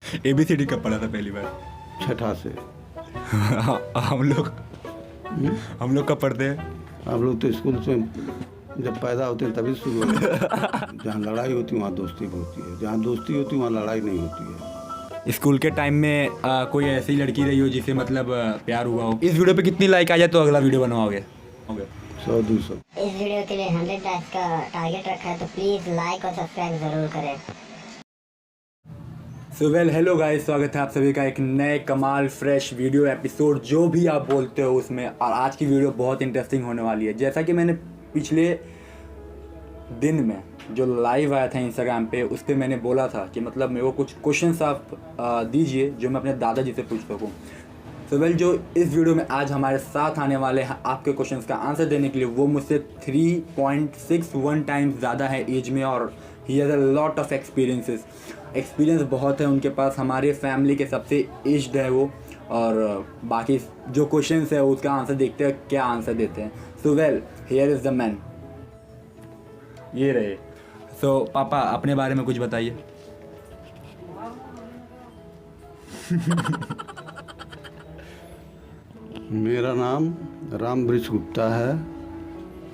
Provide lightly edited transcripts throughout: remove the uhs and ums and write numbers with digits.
ABCD कब पढ़ा था पहली बार? छठा से। हम लोग कब पढ़ते हैं? हम लोग तो स्कूल से जब पैदा होते हैं तभी शुरू होता है। जहाँ लड़ाई होती है वहाँ दोस्ती होती है, जहाँ दोस्ती होती है वहाँ लड़ाई नहीं होती है। स्कूल के टाइम में कोई ऐसी लड़की रही हो जिसे मतलब प्यार हुआ हो? इस वीडियो पे कितनी लाइक आ जाए तो अगला वीडियो बनवाओगे? 100-200। इस वीडियो के लिए 100 लाइक्स का टारगेट रखा है, तो प्लीज़ लाइक और सब्सक्राइब ज़रूर करें। सो वेल हेलो गाइस, स्वागत है आप सभी का एक नए कमाल फ्रेश वीडियो एपिसोड, जो भी आप बोलते हो उसमें। और आज की वीडियो बहुत इंटरेस्टिंग होने वाली है। जैसा कि मैंने पिछले दिन में जो लाइव आया था इंस्टाग्राम पे, उस पर मैंने बोला था कि मतलब मेरे को कुछ क्वेश्चंस आप दीजिए जो मैं अपने दादाजी से पूछ सकूँ। सो वेल जो इस वीडियो में आज हमारे साथ आने वाले हैं आपके क्वेश्चंस का आंसर देने के लिए, वो मुझसे 3.61 टाइम्स ज़्यादा है एज में, और he has a lot of experience बहुत है उनके पास। हमारे फैमिली के सबसे एज्ड है वो, और बाकी जो क्वेश्चंस है उसका आंसर देखते हैं क्या आंसर देते हैं। So well here is the man, ये रहे। सो पापा अपने बारे में कुछ बताइए। मेरा नाम रामवृक्ष गुप्ता है।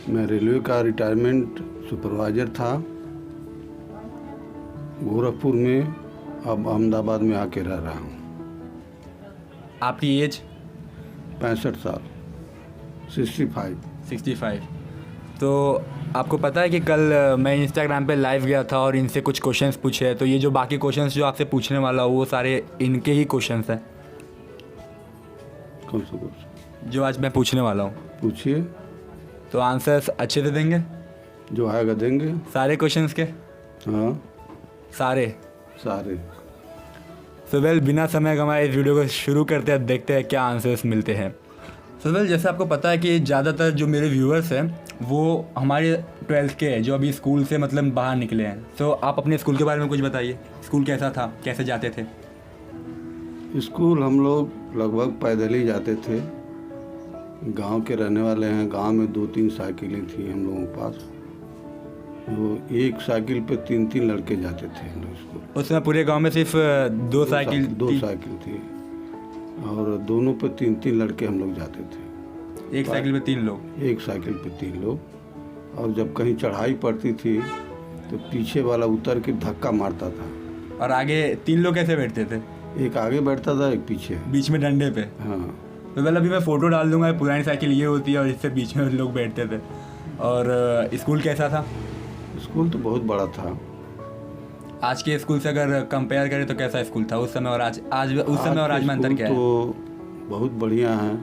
मैं रेलवे का रिटायरमेंट सुपरवाइज़र था गोरखपुर में, अब अहमदाबाद में आके रह रहा हूँ। आपकी एज? 65 साल। 65। तो आपको पता है कि कल मैं इंस्टाग्राम पे लाइव गया था और इनसे कुछ क्वेश्चंस पूछे, तो ये जो बाकी क्वेश्चंस जो आपसे पूछने वाला हूँ वो सारे इनके ही क्वेश्चंस हैं। कौन सा क्वेश्चन? जो आज मैं पूछने वाला हूँ। पूछिए। तो आंसर्स अच्छे से देंगे? जो आएगा देंगे। सारे क्वेश्चंस के? हाँ सारे। सो वेल बिना समय गंवाए इस वीडियो को शुरू करते हैं, देखते हैं क्या आंसर्स मिलते हैं। सो वेल जैसे आपको पता है कि ज़्यादातर जो मेरे व्यूअर्स हैं वो हमारे 12th के हैं, जो अभी स्कूल से मतलब बाहर निकले हैं। सो आप अपने स्कूल के बारे में कुछ बताइए। स्कूल कैसा था, कैसे जाते थे? स्कूल हम लोग लगभग पैदल ही जाते थे। गांव के रहने वाले हैं। गांव में 2-3 साइकिलें थी हम लोगों के पास। वो एक साइकिल पे 3-3 लड़के जाते थे हम लोग स्कूल। उस समय पूरे गांव में सिर्फ दो साइकिल थी, और दोनों पे 3-3 लड़के हम लोग जाते थे। एक साइकिल पे 3 लोग? एक साइकिल पे 3 लोग। और जब कहीं चढ़ाई पड़ती थी तो पीछे वाला उतर के धक्का मारता था। और आगे 3 लोग कैसे बैठते थे? एक आगे बैठता था, एक पीछे, बीच में डंडे पे। हाँ। तो मतलब अभी मैं फ़ोटो डाल दूंगा, पुरानी साइकिल ये होती है और इससे बीच में लोग बैठते थे। और स्कूल कैसा था? स्कूल तो बहुत बड़ा था। आज के स्कूल से अगर कंपेयर करें तो कैसा स्कूल था उस समय और आज उस समय और आज में अंतर क्या है? तो बहुत बढ़िया है।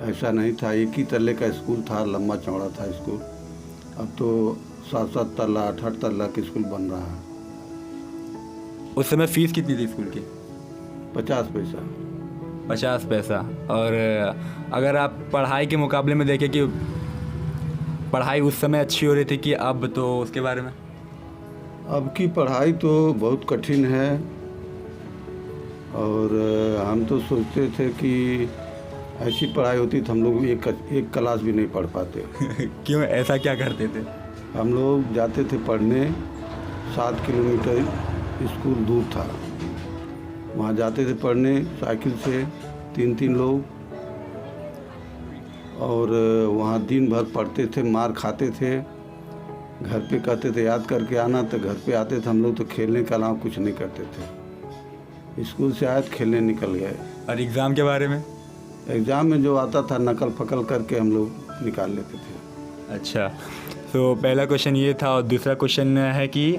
ऐसा नहीं था, एक ही तल्ले का स्कूल था, लंबा चौड़ा था स्कूल। अब तो 7-7 तल्ला 8-8 तल्ला के स्कूल बन रहा है। उस समय फीस कितनी थी स्कूल की? 50 पैसा। 50 पैसा। और अगर आप पढ़ाई के मुकाबले में देखें कि पढ़ाई उस समय अच्छी हो रही थी कि अब, तो उसके बारे में? अब की पढ़ाई तो बहुत कठिन है, और हम तो सोचते थे कि ऐसी पढ़ाई होती तो हम लोग एक क्लास भी नहीं पढ़ पाते। क्यों, ऐसा क्या करते थे? हम लोग जाते थे पढ़ने, 7 किलोमीटर स्कूल दूर था, वहाँ जाते थे पढ़ने साइकिल से 3-3 लोग, और वहाँ दिन भर पढ़ते थे, मार खाते थे। घर पे कहते थे याद करके आना, तो घर पे आते थे हम लोग तो खेलने के अलावा कुछ नहीं करते थे। स्कूल से आए तो खेलने निकल गए। और एग्ज़ाम के बारे में? एग्ज़ाम में जो आता था नकल फकल करके हम लोग निकाल लेते थे। अच्छा, तो पहला क्वेश्चन ये था। और दूसरा क्वेश्चन है कि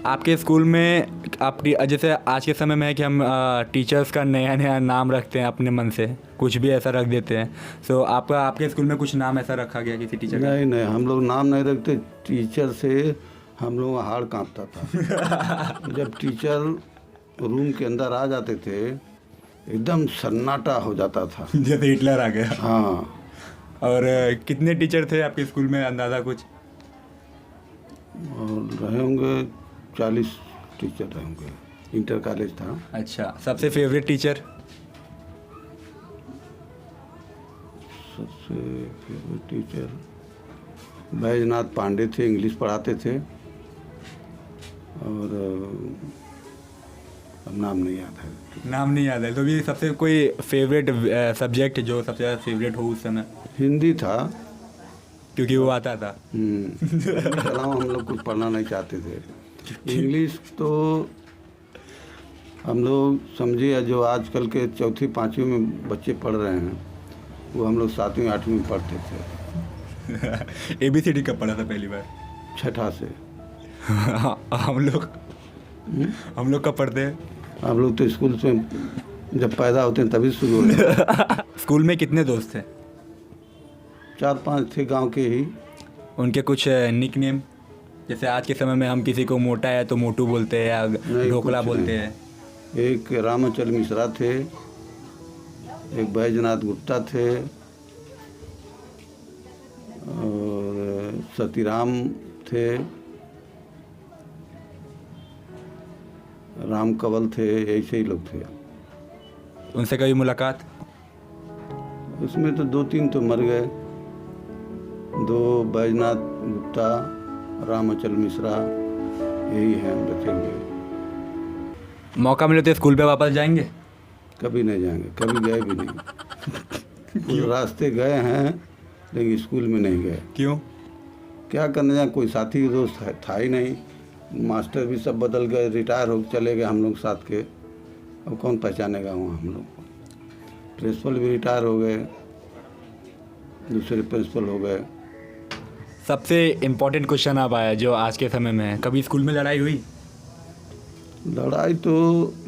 आपके स्कूल में आपकी, जैसे आज के समय में है कि हम टीचर्स का नया नाम रखते हैं अपने मन से, कुछ भी ऐसा रख देते हैं। सो आपके स्कूल में कुछ नाम ऐसा रखा गया किसी टीचर का? नहीं, हम लोग नाम नहीं रखते। टीचर से हम लोग हाड़ कांपता था। जब टीचर रूम के अंदर आ जाते थे एकदम सन्नाटा हो जाता था, जैसे हिटलर आ गया। हाँ। और कितने टीचर थे आपके स्कूल में, अंदाज़ा कुछ? और रहे होंगे 40 टीचर रहे होंगे। इंटर कॉलेज था। अच्छा, सबसे फेवरेट टीचर? सबसे फेवरेट टीचर बैजनाथ पांडे थे, इंग्लिश पढ़ाते थे। और अब नाम नहीं याद है। नाम नहीं याद है। तो भी सबसे कोई फेवरेट सब्जेक्ट जो सबसे ज़्यादा फेवरेट हो उस समय? हिंदी था। क्योंकि वो आता था। चलाओ, हम लोग कुछ पढ़ना नहीं चाहते थे। इंग्लिश तो हम लोग समझिए जो आजकल के चौथी पाँचवीं में बच्चे पढ़ रहे हैं वो हम लोग 7वीं 8वीं में पढ़ते थे। ABCD कब पढ़ा था पहली बार? छठा से। हम लोग कब पढ़ते हैं? हम लोग तो स्कूल से जब पैदा होते हैं तभी शुरू होते हैं। स्कूल में कितने दोस्त थे? 4-5 थे गांव के ही। उनके कुछ निक नेम? जैसे आज के समय में हम किसी को मोटा है तो मोटू बोलते हैं या ढोकला बोलते हैं। एक रामाचल मिश्रा थे, एक बैजनाथ गुप्ता थे और सतीराम थे, राम कंवल थे, ऐसे ही लोग थे। उनसे कभी मुलाकात? उसमें तो 2-3 तो मर गए। 2 बैजनाथ गुप्ता, रामाचल मिश्रा, यही हैं बचे हुए। मौका मिले तो स्कूल पे वापस जाएंगे? कभी नहीं जाएंगे, कभी गए भी नहीं। रास्ते गए हैं लेकिन स्कूल में नहीं गए। क्यों? क्या करने जाए, कोई साथी दोस्त था ही नहीं। मास्टर भी सब बदल गए, रिटायर हो चले गए हम लोग साथ के। अब कौन पहचानेगा वहाँ हम लोग को। प्रिंसिपल भी रिटायर हो गए, दूसरे प्रिंसिपल हो गए। सबसे इम्पोर्टेंट क्वेश्चन अब आया जो आज के समय में है, कभी स्कूल में लड़ाई हुई? लड़ाई तो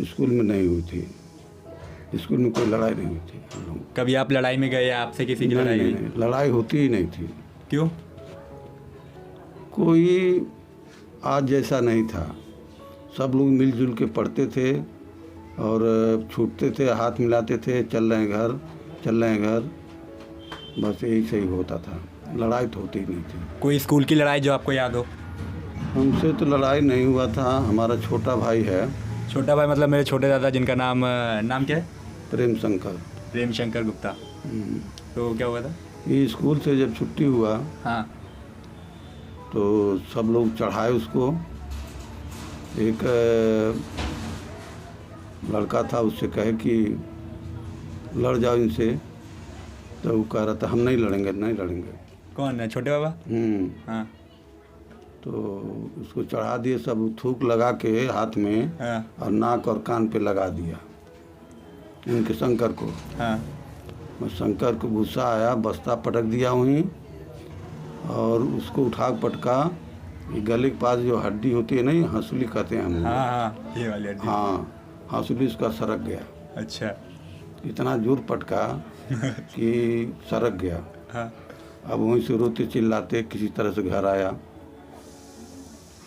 स्कूल में नहीं हुई थी। स्कूल में कोई लड़ाई नहीं हुई थी हम लोग। कभी आप लड़ाई में गए या आपसे किसी की लड़ाई हुई? नहीं, लड़ाई होती ही नहीं थी। क्यों? कोई आज जैसा नहीं था। सब लोग मिलजुल के पढ़ते थे और छूटते थे, हाथ मिलाते थे, चल रहे हैं घर, चल रहे हैं घर, बस यही सही होता था। लड़ाई तो होती ही नहीं थी। कोई स्कूल की लड़ाई जो आपको याद हो? हमसे तो लड़ाई नहीं हुआ था। हमारा छोटा भाई है। छोटा भाई मतलब मेरे छोटे दादा जिनका नाम क्या है? प्रेम शंकर। प्रेम शंकर गुप्ता। तो क्या हुआ था? ये स्कूल से जब छुट्टी हुआ हाँ। तो सब लोग चढ़ाए उसको। एक लड़का था, उससे कहे कि लड़ जाओ इनसे, तो वो कह रहा था हम नहीं लड़ेंगे, नहीं लड़ेंगे। कौन है? छोटे बाबा? हाँ। तो उसको चढ़ा दिए, सब थूक लगा के हाथ में हाँ। और नाक और कान पे लगा दिया इनके शंकर को। हाँ। शंकर को गुस्सा आया, बस्ता पटक दिया वहीं और उसको उठा पटका। ये गले के पास जो हड्डी होती है, नहीं हंसुली कहते हैं हम लोग। हाँ, ये वाली हड्डी। हाँ, हंसुली उसका सरक गया। अच्छा। इतना जोर पटका कि सरक गया। हाँ। अब वहीं से रोते चिल्लाते किसी तरह से घर आया।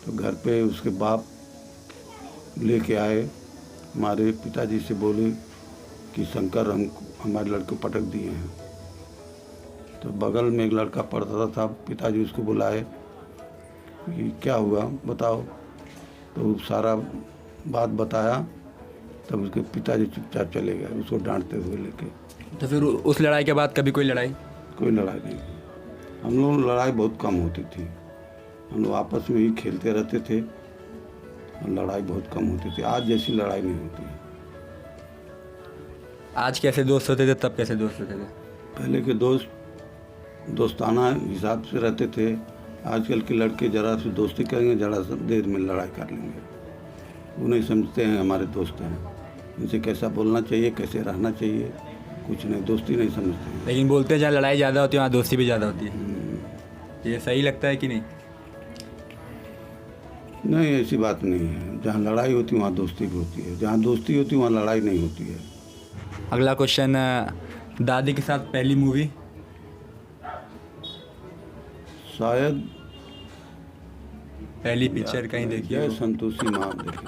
तो घर पे उसके बाप लेके आए, हमारे पिताजी से बोले कि शंकर हमारे लड़के पटक दिए हैं। तो बगल में एक लड़का पढ़ता था, पिताजी उसको बुलाए कि क्या हुआ बताओ। तो सारा बात बताया। तब उसके पिताजी चुपचाप चले गए उसको डांटते हुए लेके। तो फिर उस लड़ाई के बाद कभी कोई लड़ाई? कोई लड़ाई नहीं। हम लोग लड़ाई बहुत कम होती थी। हम लोग आपस में ही खेलते रहते थे और लड़ाई बहुत कम होती थी। आज जैसी लड़ाई नहीं होती है। आज कैसे दोस्त होते थे, तब कैसे दोस्त होते थे? पहले के दोस्त दोस्ताना हिसाब से रहते थे। आजकल के लड़के ज़रा से दोस्ती करेंगे, ज़रा सा देर में लड़ाई कर लेंगे। वो नहीं समझते हैं हमारे दोस्त हैं, इनसे कैसा बोलना चाहिए, कैसे रहना चाहिए, कुछ नहीं, दोस्ती नहीं समझते हैं। लेकिन बोलते हैं जहाँ लड़ाई ज़्यादा होती है वहाँ दोस्ती भी ज़्यादा होती है। ये सही लगता है कि नहीं? नहीं, ऐसी बात नहीं है। जहाँ लड़ाई होती है वहाँ दोस्ती भी होती है, जहाँ दोस्ती होती है वहाँ लड़ाई नहीं होती है। अगला क्वेश्चन, दादी के साथ पहली मूवी? शायद पहली पिक्चर कहीं देखी जय हो? संतोषी माँ देखी।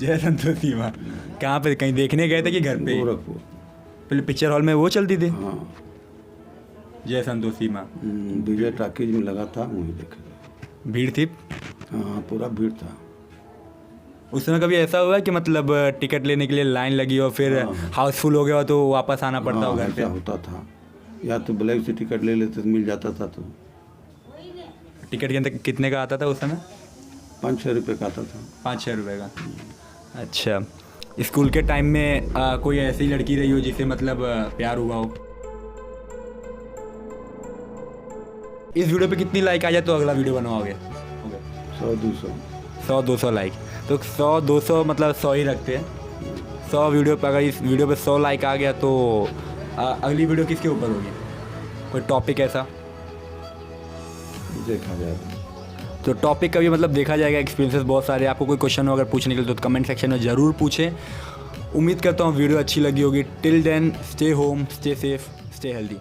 जय संतोषी माँ। कहाँ पे, कहीं देखने गए थे कि घर पे? गोरखपुर। पहले पिक्चर हॉल में वो चलती थी? हाँ, जय संतोषी माँ। विजय टाकीज में लगा था, वहीं देखे थे। भीड़ थी? हाँ, पूरा भीड़ था। उस समय कभी ऐसा हुआ है कि मतलब टिकट लेने के लिए लाइन लगी हो फिर हाउसफुल हो गया हो तो वापस आना पड़ता हो घर पे? ऐसा होता था, या तो ब्लैक से टिकट ले लेते तो मिल जाता था। तो टिकट के अंदर कितने का आता था उस समय? 5-6 रुपये का आता था। 5-6 रुपये का। अच्छा, स्कूल के टाइम में कोई ऐसी लड़की रही हो जिसे मतलब प्यार हुआ हो? इस वीडियो पे कितनी लाइक आ जाए तो अगला वीडियो बनवाओगे? 100-200 100-200 लाइक, तो 100-200 मतलब 100 ही रखते हैं। 100 वीडियो पे, अगर इस वीडियो पे 100 लाइक आ गया तो अगली वीडियो किसके ऊपर होगी? कोई टॉपिक ऐसा देखा जाएगा। तो टॉपिक का भी मतलब देखा जाएगा। एक्सपीरियंसेस बहुत सारे, आपको कोई क्वेश्चन हो अगर पूछने के लिए तो कमेंट सेक्शन में ज़रूर पूछें। उम्मीद करता हूँ वीडियो अच्छी लगी होगी। Till then stay home, stay safe, stay healthy.